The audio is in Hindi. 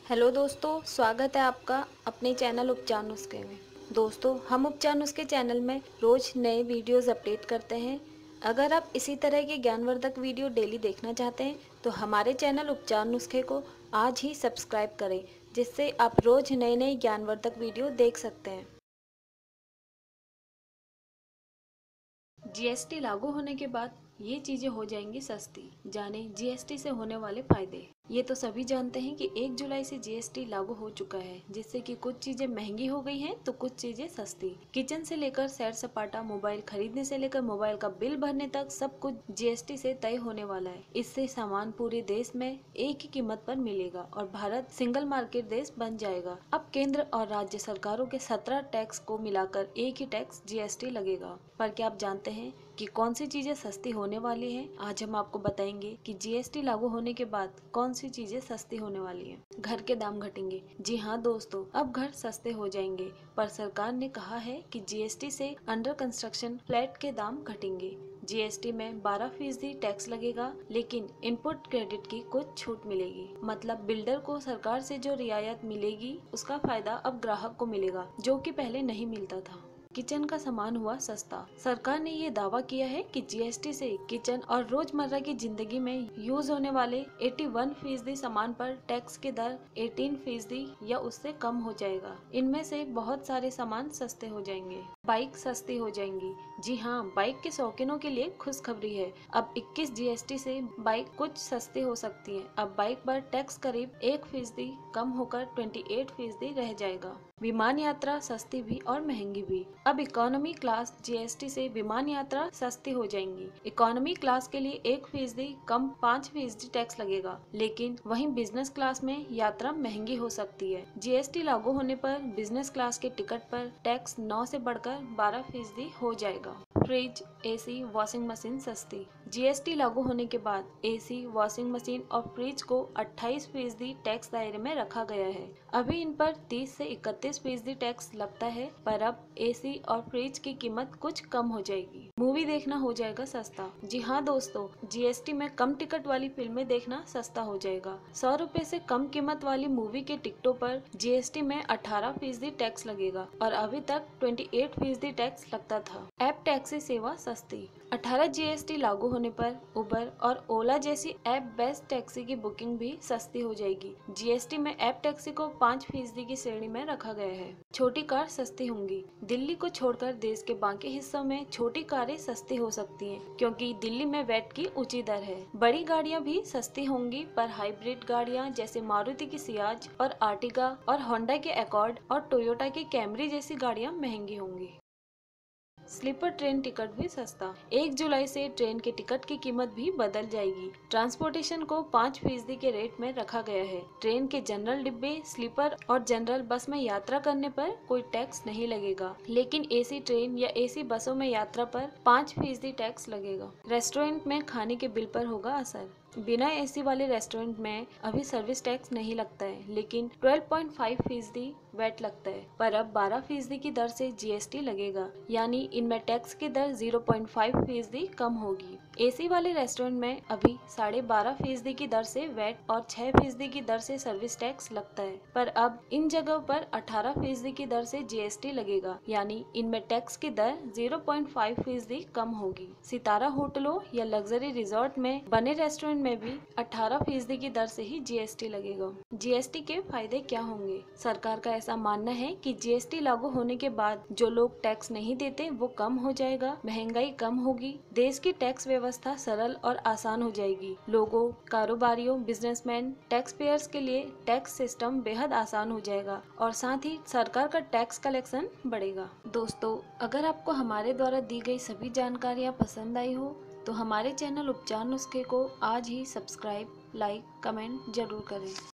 हेलो दोस्तों, स्वागत है आपका अपने चैनल उपचार नुस्खे में। दोस्तों, हम उपचार नुस्खे चैनल में रोज नए वीडियोस अपडेट करते हैं। अगर आप इसी तरह के ज्ञानवर्धक वीडियो डेली देखना चाहते हैं तो हमारे चैनल उपचार नुस्खे को आज ही सब्सक्राइब करें, जिससे आप रोज नए नए ज्ञानवर्धक वीडियो देख सकते हैं। जीएसटी लागू होने के बाद ये चीजें हो जाएंगी सस्ती। जाने जीएसटी से होने वाले फायदे। ये तो सभी जानते हैं कि 1 जुलाई से जीएसटी लागू हो चुका है, जिससे कि कुछ चीजें महंगी हो गई हैं तो कुछ चीजें सस्ती। किचन से लेकर सैर सपाटा, मोबाइल खरीदने से लेकर मोबाइल का बिल भरने तक सब कुछ जीएसटी से तय होने वाला है। इससे सामान पूरे देश में एक ही कीमत पर मिलेगा और भारत सिंगल मार्केट देश बन जाएगा। अब केंद्र और राज्य सरकारों के 17 टैक्स को मिलाकर एक ही टैक्स जीएसटी लगेगा। पर क्या आप जानते हैं कि कौन सी चीजें सस्ती होने वाली हैं? आज हम आपको बताएंगे कि जीएसटी लागू होने के बाद कौन सी चीजें सस्ती होने वाली हैं। घर के दाम घटेंगे। जी हाँ दोस्तों, अब घर सस्ते हो जाएंगे, पर सरकार ने कहा है कि जीएसटी से अंडर कंस्ट्रक्शन फ्लैट के दाम घटेंगे। जीएसटी में 12% टैक्स लगेगा, लेकिन इनपुट क्रेडिट की कुछ छूट मिलेगी। मतलब बिल्डर को सरकार से जो रियायत मिलेगी उसका फायदा अब ग्राहक को मिलेगा, जो कि पहले नहीं मिलता था। किचन का सामान हुआ सस्ता। सरकार ने ये दावा किया है कि जीएसटी से किचन और रोजमर्रा की जिंदगी में यूज होने वाले 81% सामान पर टैक्स की दर 18% या उससे कम हो जाएगा। इनमें से बहुत सारे सामान सस्ते हो जाएंगे। बाइक सस्ती हो जाएंगी। जी हाँ, बाइक के शौकीनों के लिए खुशखबरी है। अब 21 जीएसटी से बाइक कुछ सस्ती हो सकती है। अब बाइक पर टैक्स करीब 1% कम होकर 28% रह जाएगा। विमान यात्रा सस्ती भी और महंगी भी। अब इकोनॉमी क्लास जीएसटी से विमान यात्रा सस्ती हो जाएंगी। इकोनॉमी क्लास के लिए 1% कम 5% टैक्स लगेगा, लेकिन वहीं बिजनेस क्लास में यात्रा महंगी हो सकती है। जीएसटी लागू होने पर बिजनेस क्लास के टिकट पर टैक्स 9 से बढ़कर 12% हो जाएगा। फ्रिज, एसी, वॉशिंग मशीन सस्ती। जीएसटी लागू होने के बाद एसी, वॉशिंग मशीन और फ्रिज को 28% टैक्स दायरे में रखा गया है। अभी इन पर 30 से 31% टैक्स लगता है, पर अब एसी और फ्रिज की कीमत कुछ कम हो जाएगी। मूवी देखना हो जाएगा सस्ता। जी हाँ दोस्तों, जीएसटी में कम टिकट वाली फिल्में देखना सस्ता हो जाएगा। 100 रुपए से कम कीमत वाली मूवी के टिकटों पर जीएसटी में 18% टैक्स लगेगा और अभी तक 28% टैक्स लगता था। ऐप टैक्सी सेवा सस्ती। 18 जीएसटी लागू होने पर उबर और ओला जैसी ऐप बेस्ड टैक्सी की बुकिंग भी सस्ती हो जाएगी। जीएसटी में ऐप टैक्सी को 5% की श्रेणी में रखा गया है। छोटी कार सस्ती होंगी। दिल्ली को छोड़कर देश के बाकी हिस्सों में छोटी कारें सस्ती हो सकती हैं, क्योंकि दिल्ली में वैट की ऊंची दर है। बड़ी गाड़ियां भी सस्ती होंगी, पर हाइब्रिड गाड़ियां जैसे मारुति की सियाज और आर्टिगा और होंडा के अकॉर्ड और टोयोटा की कैमरी जैसी गाड़ियां महंगी होंगी। स्लीपर ट्रेन टिकट भी सस्ता। 1 जुलाई से ट्रेन के टिकट की कीमत भी बदल जाएगी। ट्रांसपोर्टेशन को 5% के रेट में रखा गया है। ट्रेन के जनरल डिब्बे, स्लीपर और जनरल बस में यात्रा करने पर कोई टैक्स नहीं लगेगा, लेकिन एसी ट्रेन या एसी बसों में यात्रा पर 5% टैक्स लगेगा। रेस्टोरेंट में खाने के बिल पर होगा असर। बिना एसी वाले रेस्टोरेंट में अभी सर्विस टैक्स नहीं लगता है, लेकिन 12.5% वैट लगता है। पर अब 12% की दर से जीएसटी लगेगा, यानी इनमें टैक्स की दर 0.5% कम होगी। एसी वाले रेस्टोरेंट में अभी 12.5% की दर से वैट और 6% की दर से सर्विस टैक्स लगता है, पर अब इन जगहों पर 18% की दर से जीएसटी लगेगा, यानी इनमें टैक्स की दर 0.5% कम होगी। सितारा होटलों या लग्जरी रिजॉर्ट में बने रेस्टोरेंट में भी 18% की दर से ही जीएसटी लगेगा। जीएसटी के फायदे क्या होंगे? सरकार का ऐसा मानना है कि जीएसटी लागू होने के बाद जो लोग टैक्स नहीं देते वो कम हो जाएगा, महंगाई कम होगी, देश की टैक्स व्यवस्था सरल और आसान हो जाएगी। लोगों, कारोबारियों, बिजनेसमैन, टैक्स पेयर्स के लिए टैक्स सिस्टम बेहद आसान हो जाएगा और साथ ही सरकार का टैक्स कलेक्शन बढ़ेगा। दोस्तों, अगर आपको हमारे द्वारा दी गई सभी जानकारियाँ पसंद आई हो तो हमारे चैनल उपचार नुस्खे को आज ही सब्सक्राइब, लाइक, कमेंट जरूर करें।